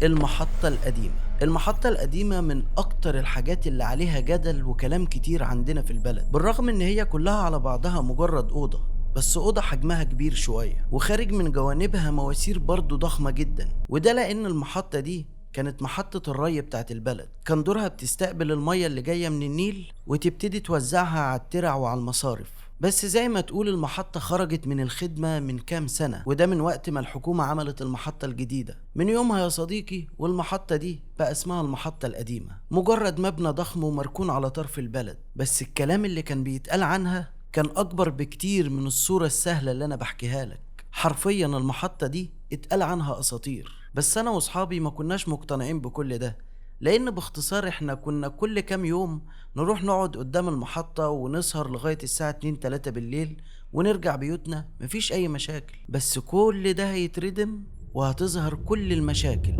المحطة القديمة. المحطة القديمة من أكتر الحاجات اللي عليها جدل وكلام كتير عندنا في البلد، بالرغم إن هي كلها على بعضها مجرد أوضة، بس أوضة حجمها كبير شوية وخارج من جوانبها مواسير برضو ضخمة جدا. وده لأن المحطة دي كانت محطة الري بتاعت البلد، كان دورها بتستقبل المية اللي جاية من النيل وتبتدي توزعها على الترع وعلى المصارف. بس زي ما تقول المحطة خرجت من الخدمة من كام سنة، وده من وقت ما الحكومة عملت المحطة الجديدة. من يومها يا صديقي والمحطة دي بقى اسمها المحطة القديمة، مجرد مبنى ضخم ومركون على طرف البلد. بس الكلام اللي كان بيتقال عنها كان أكبر بكتير من الصورة السهلة اللي أنا بحكيها لك. حرفيا المحطة دي اتقال عنها أساطير، بس أنا وصحابي ما كناش مقتنعين بكل ده، لأن باختصار احنا كنا كل كام يوم نروح نقعد قدام المحطة ونسهر لغاية الساعة 2 3 بالليل ونرجع بيوتنا مفيش أي مشاكل. بس كل ده هيتردم وهتظهر كل المشاكل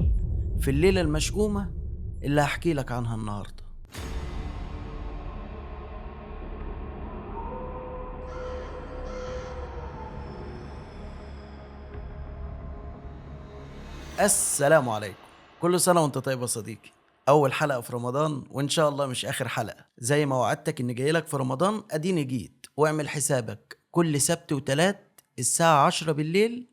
في الليلة المشؤومة اللي هحكي لك عنها النهاردة. السلام عليكم، كل سنة وانت طيب يا صديقي. أول حلقة في رمضان وإن شاء الله مش آخر حلقة. زي ما وعدتك إني جايلك في رمضان أديني جيت، واعمل حسابك كل سبت وتلات الساعة 10 بالليل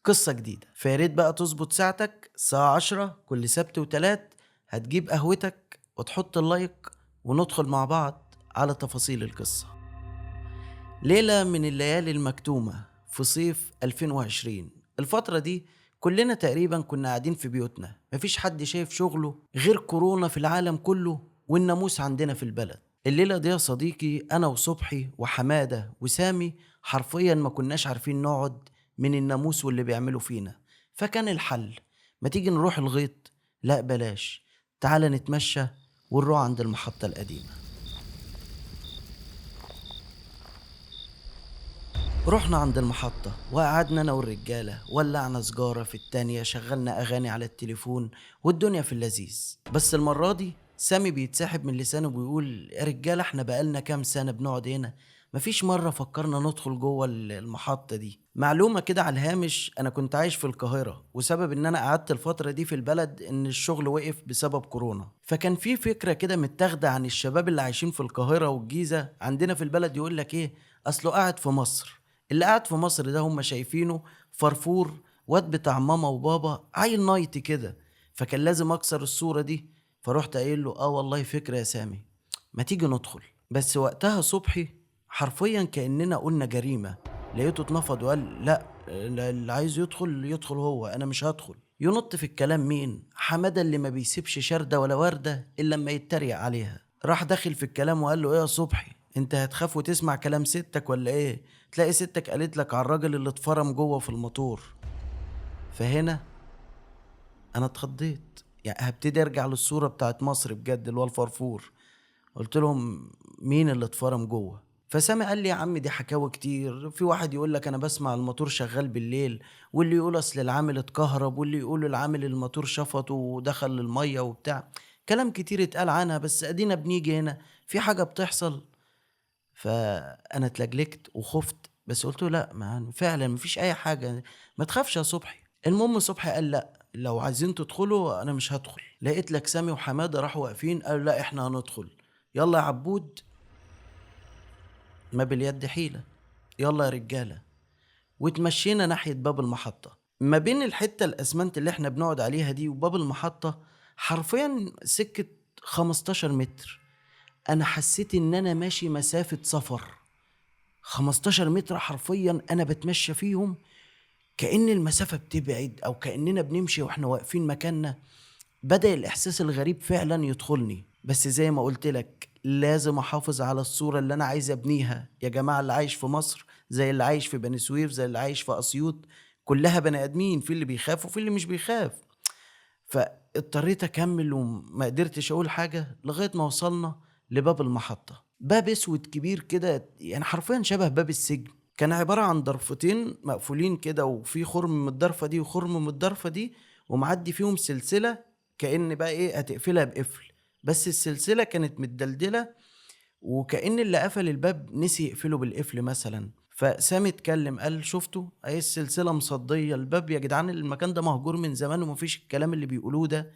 قصة جديدة. فياريت بقى تظبط ساعتك الساعة 10 كل سبت وتلات، هتجيب قهوتك وتحط اللايك وندخل مع بعض على تفاصيل القصة. ليلة من الليالي المكتومة في صيف 2020. الفترة دي كلنا تقريبا كنا قاعدين في بيوتنا، مفيش حد شايف شغله غير كورونا في العالم كله والناموس عندنا في البلد. الليلة دي يا صديقي أنا وصبحي وحمادة وسامي حرفيا ما كناش عارفين نقعد من الناموس واللي بيعملوا فينا. فكان الحل، ما تيجي نروح الغيط؟ لا بلاش، تعال نتمشى ونروح عند المحطة القديمة. رحنا عند المحطة وقعدنا أنا والرجالة، ولعنا سجارة في التانية، شغلنا أغاني على التليفون والدنيا في اللذيذ. بس المرة دي سامي بيتسحب من لسانه وبيقول يا رجالة احنا بقالنا كام سنة بنقعد هنا، مفيش مرة فكرنا ندخل جوه المحطة دي. معلومة كده على الهامش، أنا كنت عايش في القاهرة، وسبب إن أنا قعدت الفترة دي في البلد إن الشغل وقف بسبب كورونا. فكان في فكرة كده متاخدة عن الشباب اللي عايشين في القاهرة والجيزة عندنا في البلد، يقول لك إيه، أصله قاعد في مصر. اللي قاعد في مصر ده هم شايفينه فرفور، واد بتاع ماما وبابا، عيل نايتي كده. فكان لازم اكسر الصورة دي، فروحت قايل له اه والله فكرة يا سامي، ما تيجي ندخل. بس وقتها صبحي حرفيا كأننا قلنا جريمة، لقيته اتنفض وقال لا، اللي عايز يدخل يدخل، هو انا مش هدخل. ينط في الكلام مين؟ حمادة اللي ما بيسيبش شردة ولا وردة الا لما يتريق عليها. راح داخل في الكلام وقال له ايه يا صبحي، انت هتخاف وتسمع كلام ستك ولا ايه؟ تلاقي ستك قالت لك على الراجل اللي اتفرم جوه في الموتور. فهنا انا اتخضيت، يعني هبتدي ارجع للصورة بتاعت مصر بجد اللي هو الفرفور. قلت لهم مين اللي اتفرم جوه؟ فسامي قال لي يا عم دي حكاوي كتير، في واحد يقول لك انا بسمع الموتور شغال بالليل، واللي يقول اصل العامل اتكهرب، واللي يقول العامل الموتور شفطه ودخل المية وبتاع. كلام كتير اتقال عنها، بس ادينا بنيجي هنا في حاجة بتحصل. فانا اتلجلجت وخفت، بس قلت له لا، ما فعلا مفيش اي حاجه، ما تخافش يا صبحي. المهم صبحي قال لا، لو عايزين تدخلوا انا مش هدخل. لقيت لك سامي وحماده راحوا واقفين قالوا لا احنا هندخل. يلا يا عبود، ما باليد حيله، يلا يا رجاله. واتمشينا ناحيه باب المحطه. ما بين الحته الاسمنت اللي احنا بنقعد عليها دي وباب المحطه حرفيا سكه 15 متر. انا حسيت ان انا ماشي مسافه سفر. 15 متر حرفيا انا بتمشى فيهم، كأن المسافة بتبعد او كأننا بنمشي واحنا واقفين مكاننا. بدأ الاحساس الغريب فعلا يدخلني، بس زي ما قلت لك لازم احافظ على الصورة اللي انا عايز ابنيها. يا جماعة اللي عايش في مصر زي اللي عايش في بني سويف زي اللي عايش في اسيوط، كلها بني ادمين، في اللي بيخاف وفي اللي مش بيخاف. فاضطريت اكمل وما قدرتش اقول حاجة لغاية ما وصلنا لباب المحطة. باب اسود كبير كده، يعني حرفيا شبه باب السجن. كان عبارة عن ضرفتين مقفولين كده، وفي خرم من الضرفة دي وخرم من الضرفة دي، ومعدي فيهم سلسلة كأن بقى ايه هتقفلها بقفل. بس السلسلة كانت متدلدلة، وكأن اللي قفل الباب نسي يقفله بالقفل مثلا. فسامي اتكلم قال شفتوا اهي السلسله مصديه الباب يا جدعان، المكان ده مهجور من زمان ومفيش الكلام اللي بيقولوه ده.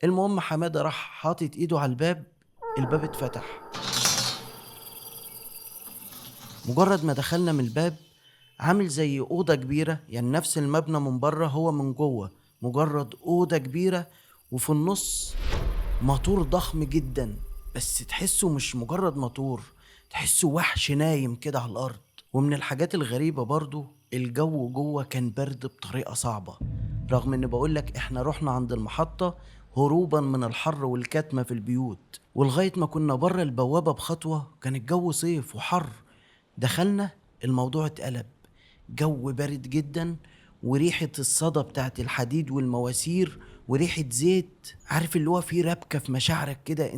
المهم حماده راح حاطط ايده على الباب، الباب اتفتح. مجرد ما دخلنا من الباب، عامل زي اوضه كبيره، يعني نفس المبنى من بره هو من جوه مجرد اوضه كبيره، وفي النص موتور ضخم جدا، بس تحسه مش مجرد موتور، تحسه وحش نايم كده على الأرض. ومن الحاجات الغريبة برضو الجو جوه كان برد بطريقة صعبة، رغم ان بقولك احنا رحنا عند المحطة هروبا من الحر والكتمة في البيوت، ولغاية ما كنا بره البوابة بخطوة كان الجو صيف وحر. دخلنا الموضوع اتقلب، جو بارد جدا، وريحة الصدى بتاعت الحديد والمواسير، وريحة زيت، عارف اللي هو فيه ربكة في مشاعرك كده.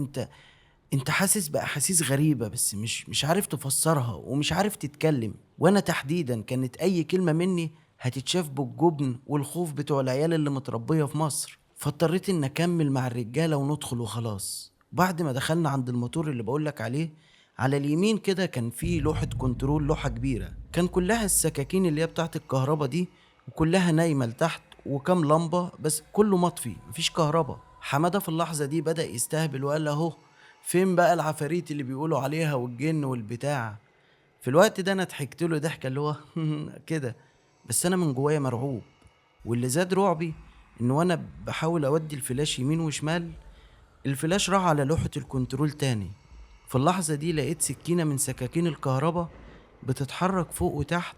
انت حاسس بأحاسيس غريبة، بس مش عارف تفسرها ومش عارف تتكلم. وانا تحديدا كانت اي كلمة مني هتتشاف بالجبن والخوف بتوع العيال اللي متربية في مصر. فاضطريت ان اكمل مع الرجالة وندخل وخلاص. بعد ما دخلنا عند الموتور اللي بقولك عليه، على اليمين كده كان في لوحة كنترول، لوحة كبيرة كان كلها السكاكين اللي هي بتاعت الكهرباء دي، وكلها نايمة لتحت، وكم لمبة بس كله مطفي مفيش كهرباء. حمادة في اللحظة دي بدأ يستهبل وقال اهو فين بقى العفاريت اللي بيقولوا عليها والجن والبتاع. في الوقت ده انا ضحكت له ضحكة اللي هو كده، بس انا من جوايا مرعوب. واللي زاد رعبي ان وانا بحاول اودي الفلاش يمين وشمال، الفلاش راح على لوحة الكنترول تاني. في اللحظة دي لقيت سكينة من سكاكين الكهرباء بتتحرك فوق وتحت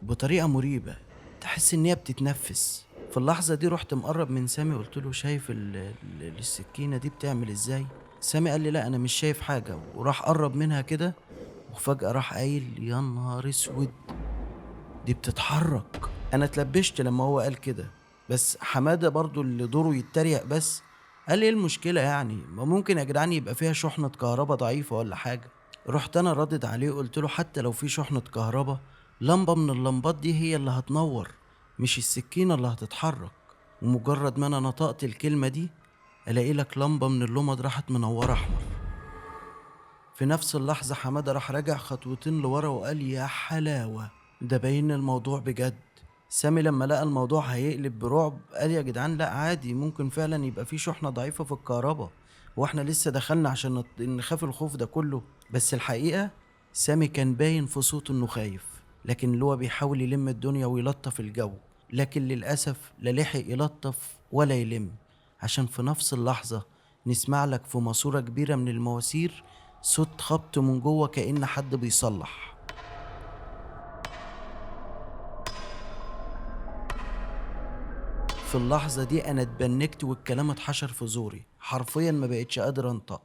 بطريقة مريبة، تحس ان هي بتتنفس. في اللحظة دي رحت مقرب من سامي، قلت له شايف السكينة دي بتعمل ازاي؟ سامي قال لي لا انا مش شايف حاجة، وراح قرب منها كده، وفجأة راح قايل يا نهار اسود دي بتتحرك. انا اتلبشت لما هو قال كده، بس حمادة برضو اللي دوره يتريق بس قال لي ايه المشكلة يعني، ما ممكن يا جدعان يبقى فيها شحنة كهرباء ضعيفة ولا حاجة. رحت انا ردد عليه قلت له حتى لو في شحنة كهرباء، لمبة من اللمبات دي هي اللي هتنور، مش السكينة اللي هتتحرك. ومجرد ما انا نطقت الكلمة دي الاقي لك لمبة من اللمض راحت منورة احمر. في نفس اللحظة حمادة راح راجع خطوتين لورا وقال يا حلاوة، ده باين الموضوع بجد. سامي لما لقى الموضوع هيقلب برعب قال يا جدعان لا عادي، ممكن فعلا يبقى في شحنة ضعيفة في الكهرباء، واحنا لسه دخلنا عشان نخاف الخوف ده كله. بس الحقيقة سامي كان باين في صوته انه خايف، لكن اللي هو بيحاول يلم الدنيا ويلطف الجو، لكن للأسف لا لحق يلطف ولا يلم، عشان في نفس اللحظة نسمع لك في ماسورة كبيرة من المواسير صوت خبط من جوه كأن حد بيصلح. في اللحظة دي أنا اتبنكت والكلام اتحشر في زوري، حرفيا ما بقتش قادر أنطق.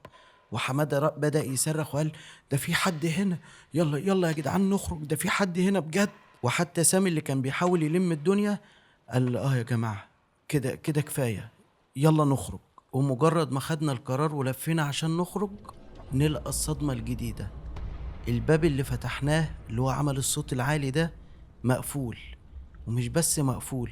وحمادة بدأ يصرخ وقال ده في حد هنا، يلا يلا يا جدعان نخرج، ده في حد هنا بجد. وحتى سامي اللي كان بيحاول يلم الدنيا قال يا جماعة كده كده كفاية، يلا نخرج. ومجرد ما خدنا القرار ولفينا عشان نخرج، نلقى الصدمة الجديدة، الباب اللي فتحناه اللي هو عمل الصوت العالي ده مقفول. ومش بس مقفول،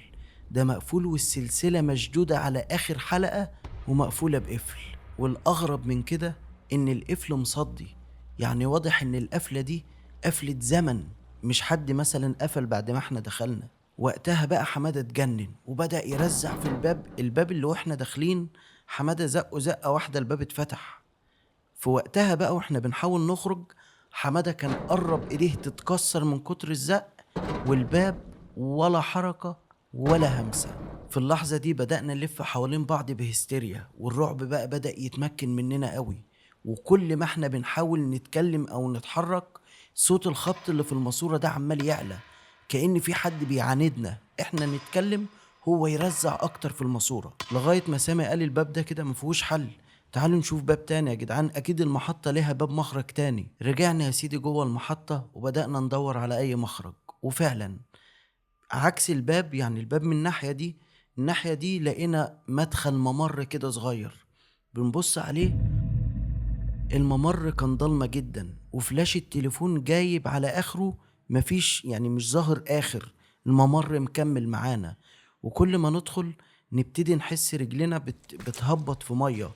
ده مقفول والسلسلة مشدودة على آخر حلقة ومقفولة بقفل. والأغرب من كده إن القفل مصدي، يعني واضح إن القفلة دي قفلة زمن، مش حد مثلا قفل بعد ما احنا دخلنا. وقتها بقى حمادة اتجنن وبدأ يرزع في الباب اللي واحنا داخلين. حمادة زقه زقة واحدة الباب اتفتح. في وقتها بقى واحنا بنحاول نخرج، حمادة كان قرب ايديه تتكسر من كتر الزق، والباب ولا حركة ولا همسة. في اللحظة دي بدأنا نلف حوالين بعض بهستيريا، والرعب بقى بدأ يتمكن مننا قوي. وكل ما احنا بنحاول نتكلم او نتحرك، صوت الخبط اللي في الماسورة ده عمال يعلى، كأن في حد بيعاندنا، احنا نتكلم هو يرزع اكتر في الماسورة. لغاية ما سامي قال الباب ده كده مفيهوش حل، تعالوا نشوف باب تاني يا جدعان، اكيد المحطة ليها باب مخرج تاني. رجعنا يا سيدي جوه المحطة وبدأنا ندور على اي مخرج، وفعلا عكس الباب، يعني الباب من الناحية دي لقينا مدخل ممر كده صغير. بنبص عليه الممر كان ضلمة جدا، وفلاش التليفون جايب على اخره، مفيش يعني مش ظاهر اخر، الممر مكمل معانا. وكل ما ندخل نبتدي نحس رجلنا بتهبط في مية،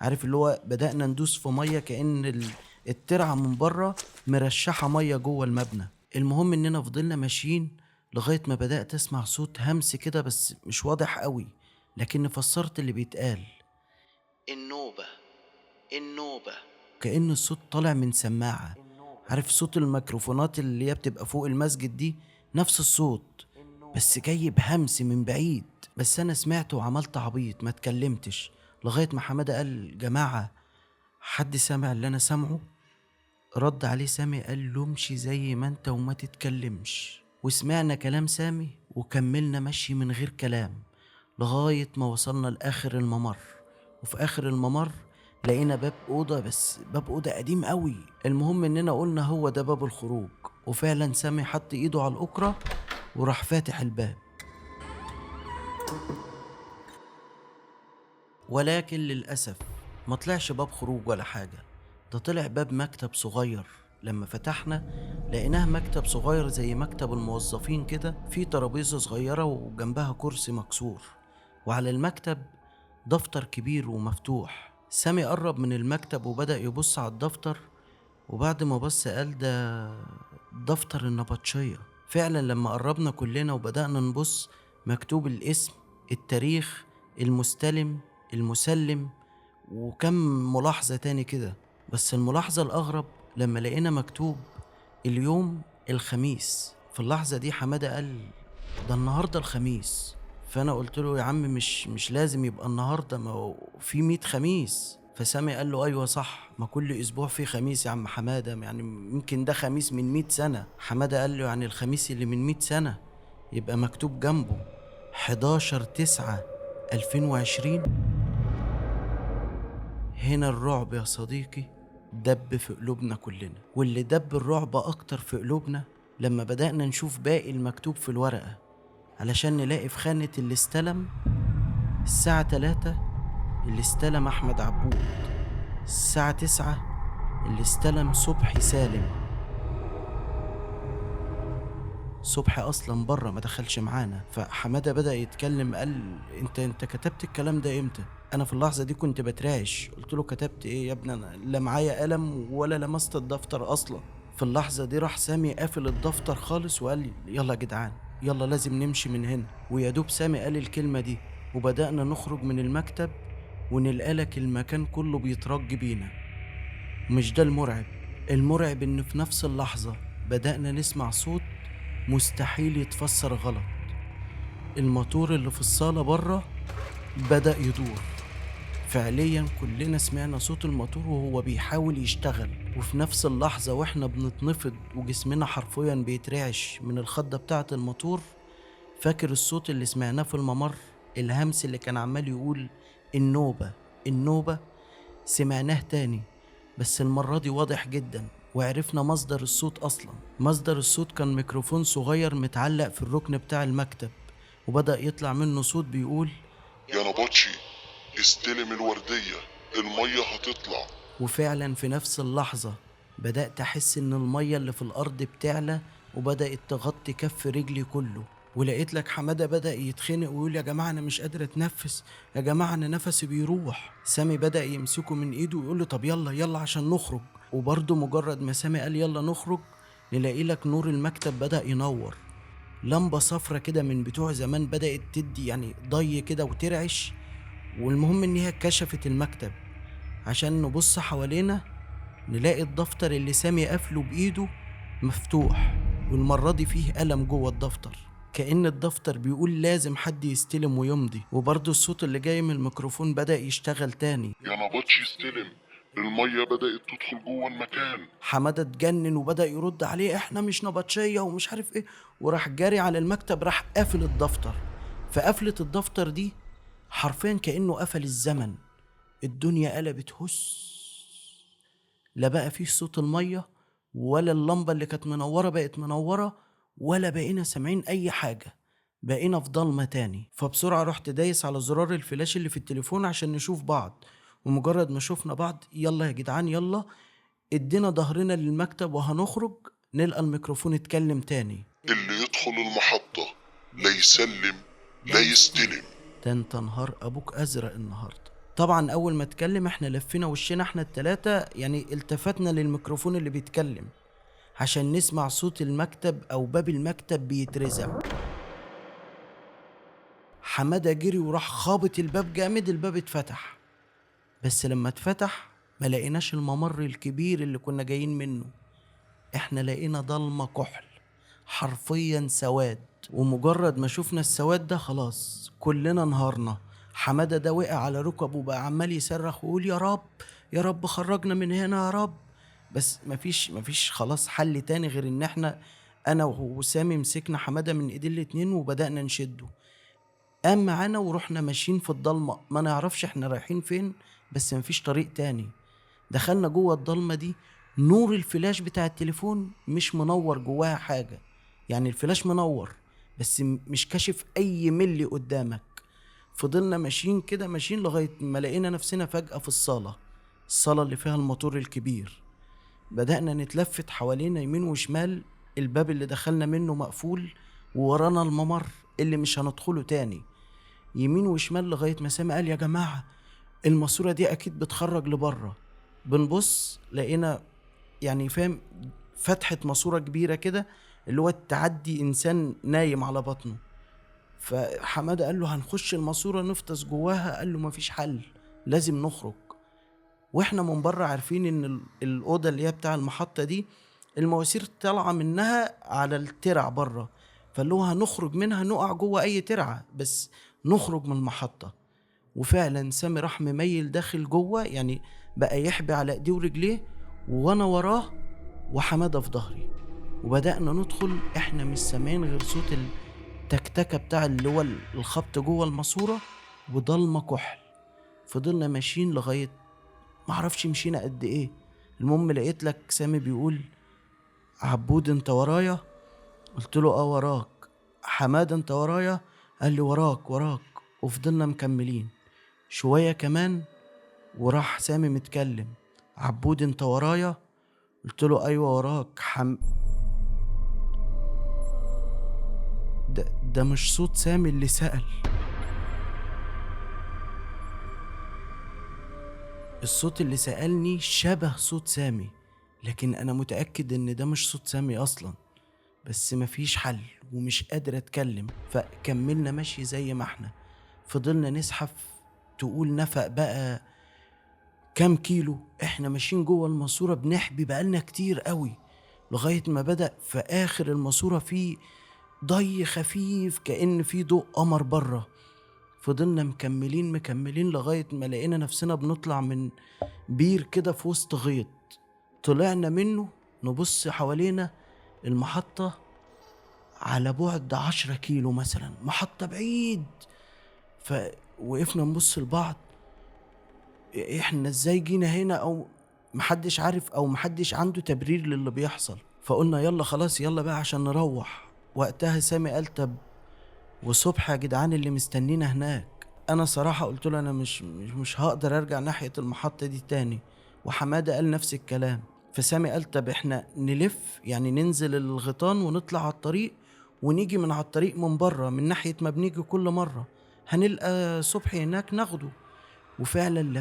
عارف اللي هو بدأنا ندوس في مية كأن الترعة من بره مرشحة مية جوه المبنى. المهم اننا فضلنا ماشيين لغاية ما بدأت اسمع صوت همس كده بس مش واضح قوي، لكني فسرت اللي بيتقال: النوبة، النوبة. كأن الصوت طالع من سماعة، عارف صوت الميكروفونات اللي هي بتبقى فوق المسجد دي؟ نفس الصوت بس جاي بهمس من بعيد. بس انا سمعته وعملت عبيط ما اتكلمتش لغاية ما حمادة قال: جماعة، حد سامع اللي انا سامعه؟ رد عليه سامي قال له: امشي زي ما انت وما تتكلمش. وسمعنا كلام سامي وكملنا مشي من غير كلام لغاية ما وصلنا لآخر الممر. وفي آخر الممر لقينا باب أوضة، بس باب أوضة قديم قوي. المهم إننا قلنا هو ده باب الخروج، وفعلا سامي حط إيده على الأكرة وراح فاتح الباب. ولكن للأسف ما طلعش باب خروج ولا حاجة، ده طلع باب مكتب صغير. لما فتحنا لقيناه مكتب صغير زي مكتب الموظفين كده، فيه ترابيزة صغيرة وجنبها كرسي مكسور، وعلى المكتب دفتر كبير ومفتوح. سامي قرب من المكتب وبدأ يبص على الدفتر، وبعد ما بص قال: ده دفتر النبطشية. فعلا لما قربنا كلنا وبدأنا نبص مكتوب الاسم، التاريخ، المستلم، المسلم، وكم ملاحظة تاني كده. بس الملاحظة الأغرب لما لقينا مكتوب اليوم الخميس. في اللحظة دي حمادة قال: ده النهاردة الخميس. فأنا قلت له: يا عم مش لازم يبقى النهاردة، ما هو في 100 خميس. فسامي قال له: أيوة صح، ما كل أسبوع في خميس يا عم حمادة، يعني يمكن ده خميس من 100 سنة. حمادة قال له: يعني الخميس اللي من 100 سنة يبقى مكتوب جنبه 11/9/2020. هنا الرعب يا صديقي دب في قلوبنا كلنا، واللي دب الرعب أكتر في قلوبنا لما بدأنا نشوف باقي المكتوب في الورقة، علشان نلاقي في خانة اللي استلم الساعة 3 اللي استلم أحمد عبود، الساعة 9 اللي استلم صبحي سالم. صبحي أصلا بره ما دخلش معانا. فحمادة بدأ يتكلم قال: انت كتبت الكلام ده امتى؟ انا في اللحظة دي كنت بترعش، قلت له: كتبت ايه يا ابني؟ انا لا معايا قلم ولا لمست الدفتر اصلا. في اللحظة دي راح سامي قافل الدفتر خالص وقال لي: يلا يا جدعان، يلا لازم نمشي من هنا. ويا دوب سامي قال الكلمة دي وبدأنا نخرج من المكتب، ونلقالك المكان كله بيترج بينا. مش ده المرعب. المرعب ان في نفس اللحظة بدأنا نسمع صوت مستحيل يتفسر غلط. الموتور اللي في الصالة بره بدأ يدور. فعليا كلنا سمعنا صوت الموتور وهو بيحاول يشتغل، وفي نفس اللحظة واحنا بنتنفض وجسمنا حرفيا بيترعش من الخضة بتاعة الموتور، فاكر الصوت اللي سمعناه في الممر، الهمس اللي كان عمال يقول: النوبة، النوبة؟ سمعناه تاني، بس المرة دي واضح جدا، وعرفنا مصدر الصوت أصلا. مصدر الصوت كان ميكروفون صغير متعلق في الركن بتاع المكتب، وبدأ يطلع منه صوت بيقول: يا نبطشي، استلم الوردية، المية هتطلع. وفعلا في نفس اللحظة بدأت أحس إن المية اللي في الأرض بتعلى وبدأت تغطي كف رجلي كله. ولقيت لك حمادة بدأ يتخنق ويقول: يا جماعة أنا مش قادر أتنفس، يا جماعة أنا نفسي بيروح. سامي بدأ يمسكه من إيده ويقول له: طب يلا يلا عشان نخرج. وبرضه مجرد ما سامي قال يلا نخرج، نلاقي لك نور المكتب بدأ ينور. لمبة صفرة كده من بتوع زمان بدأت تدي يعني ضي كده وترعش. والمهم إن هي كشفت المكتب عشان نبص حوالينا، نلاقي الدفتر اللي سامي قافله بإيده مفتوح، والمرة دي فيه قلم جوه الدفتر، كأن الدفتر بيقول لازم حد يستلم ويمضي. وبرضه الصوت اللي جاي من الميكروفون بدأ يشتغل تاني: يا نبطشي استلم، المية بدأت تدخل جوه المكان. حمادة اتجنن وبدأ يرد عليه: احنا مش نبطشية ومش عارف ايه، وراح جاري على المكتب راح قافل الدفتر. فقفلة الدفتر دي حرفيا كأنه قفل الزمن. الدنيا قلبت هس، لا بقى فيه صوت المية ولا اللمبة اللي كانت منورة بقت منورة، ولا بقينا سامعين أي حاجة، بقينا في ضلمة تاني. فبسرعة رحت دايس على زرار الفلاش اللي في التليفون عشان نشوف بعض. ومجرد ما شوفنا بعض: يلا يا جدعان يلا، ادينا ظهرنا للمكتب وهنخرج، نلقى الميكروفون اتكلم تاني: اللي يدخل المحطة لا يسلم لا يستلم. ده انت نهار ابوك ازرق النهارده. طبعا اول ما اتكلم احنا لفينا وشنا احنا التلاتة، يعني التفتنا للميكروفون اللي بيتكلم، عشان نسمع صوت المكتب أو باب المكتب بيترزع. حمادة جري وراح خابط الباب جامد، الباب اتفتح. بس لما اتفتح ما لقيناش الممر الكبير اللي كنا جايين منه، احنا لقينا ضلمة كحل، حرفيا سواد. ومجرد ما شفنا السواد ده خلاص كلنا انهارنا. حمادة ده وقع على ركبه وبقى عمال يصرخ ويقول يا رب يا رب خرجنا من هنا يا رب. بس مفيش خلاص حل تاني غير ان احنا انا وسامي مسكنا حمادة من ايدين الاتنين وبدأنا نشده. قام معانا ورحنا ماشيين في الضلمة، ما نعرفش احنا رايحين فين، بس مفيش طريق تاني. دخلنا جوه الضلمة دي، نور الفلاش بتاع التليفون مش منور جواها حاجة، يعني الفلاش منور بس مش كاشف اي ملي قدامك. فضلنا ماشيين كده ماشيين لغاية ما لقينا نفسنا فجأة في الصالة اللي فيها الموتور الكبير. بدأنا نتلفت حوالينا يمين وشمال، الباب اللي دخلنا منه مقفول، وورانا الممر اللي مش هندخله تاني. يمين وشمال لغاية ما سامي قال يا جماعة الماسورة دي أكيد بتخرج لبره. بنبص لقينا يعني فاهم فتحة ماسورة كبيرة كده، اللي هو تعدي إنسان نايم على بطنه. فحمادة قال له هنخش الماسورة نفطس جواها، قال له مفيش حل لازم نخرج. واحنا من بره عارفين ان الأوضة اللي هي بتاع المحطة دي المواسير طالعة منها على الترع بره، فاللي هو هنخرج منها نقع جوه أي ترعة بس نخرج من المحطة. وفعلا سامي راح مميل داخل جوه، يعني بقى يحبي على ايديه ورجليه وانا وراه وحمادة في ظهري. وبدأنا ندخل، احنا مش سامعين غير صوت التكتكة بتاع اللي هو الخبط جوه الماسورة وضلمة كحل. فضلنا ماشيين لغاية معرفش مشينا قد ايه. المهم لقيت لك سامي بيقول عبود انت ورايا؟ قلت له اه وراك. حمادة انت ورايا؟ قال لي وراك. وفضلنا مكملين شوية كمان وراح سامي متكلم عبود انت ورايا؟ قلت له ايوه وراك. ده مش صوت سامي اللي سأل. الصوت اللي سألني شبه صوت سامي، لكن انا متأكد ان ده مش صوت سامي اصلا. بس مفيش حل ومش قادر اتكلم، فكملنا ماشي زي ما احنا. فضلنا نزحف، تقول نفق بقى كام كيلو احنا ماشيين جوه الماسورة بنحبي بقالنا كتير قوي، لغاية ما بدأ في آخر الماسورة في ضي خفيف كأن في ضوء قمر بره. فضلنا مكملين لغاية ما لقينا نفسنا بنطلع من بير كده في وسط غيط. طلعنا منه نبص حوالينا، المحطة على بعد 10 كيلو مثلا، محطة بعيد. فوقفنا نبص لبعض، احنا ازاي جينا هنا؟ او محدش عارف او محدش عنده تبرير للي بيحصل. فقلنا يلا خلاص يلا بقى عشان نروح. وقتها سامي قال طب وصبح يا جدعان اللي مستنينا هناك؟ انا صراحة قلت له انا مش هقدر ارجع ناحية المحطة دي تاني. وحمادة قال نفس الكلام. فسامي قال طب احنا نلف، يعني ننزل الغيطان ونطلع على الطريق ونيجي من على الطريق من بره من ناحية ما بنيجي كل مرة، هنلقى صبحي هناك ناخده. وفعلا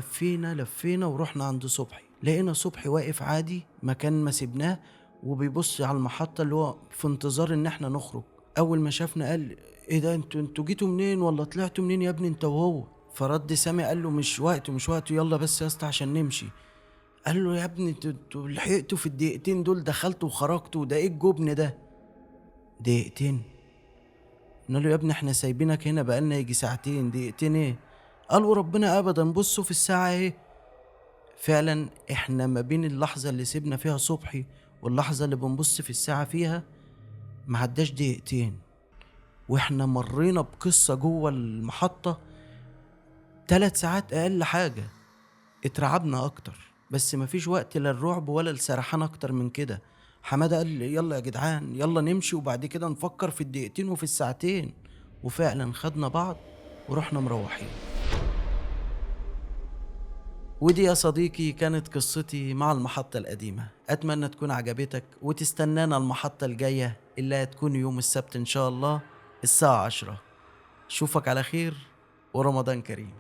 لفينا ورحنا عند صبحي، لقينا صبحي واقف عادي مكان ما سيبناه وبيبص على المحطة اللي هو في انتظار ان احنا نخرج. اول ما شافنا قال ايه ده انتوا جيتوا منين ولا طلعتوا منين يا ابني انت وهو؟ فرد سامي قال له مش وقته يلا بس يا اسطى عشان نمشي. قال له يا ابني انتوا لحقتوا في الدقيقتين دول دخلتوا وخرجتوا، ده ايه الجبن ده؟ دقيقتين؟ قلنا له يا ابني احنا سايبينك هنا بقالنا يجي ساعتين، دقيقتين ايه؟ قال وربنا ابدا بصوا في الساعة ايه. فعلا احنا ما بين اللحظة اللي سيبنا فيها صبحي واللحظة اللي بنبص في الساعة فيها معداش دقيقتين، واحنا مرينا بقصة جوه المحطة 3 ساعات اقل حاجة. اترعبنا اكتر بس مفيش وقت للرعب ولا السرحان اكتر من كده. حمادة قال يلا يا جدعان يلا نمشي وبعد كده نفكر في الدقيقتين وفي الساعتين. وفعلا خدنا بعض ورحنا مروحين. ودي يا صديقي كانت قصتي مع المحطة القديمة. أتمنى تكون عجبتك وتستنانا المحطة الجاية اللي هتكون يوم السبت إن شاء الله الساعة 10. أشوفك على خير ورمضان كريم.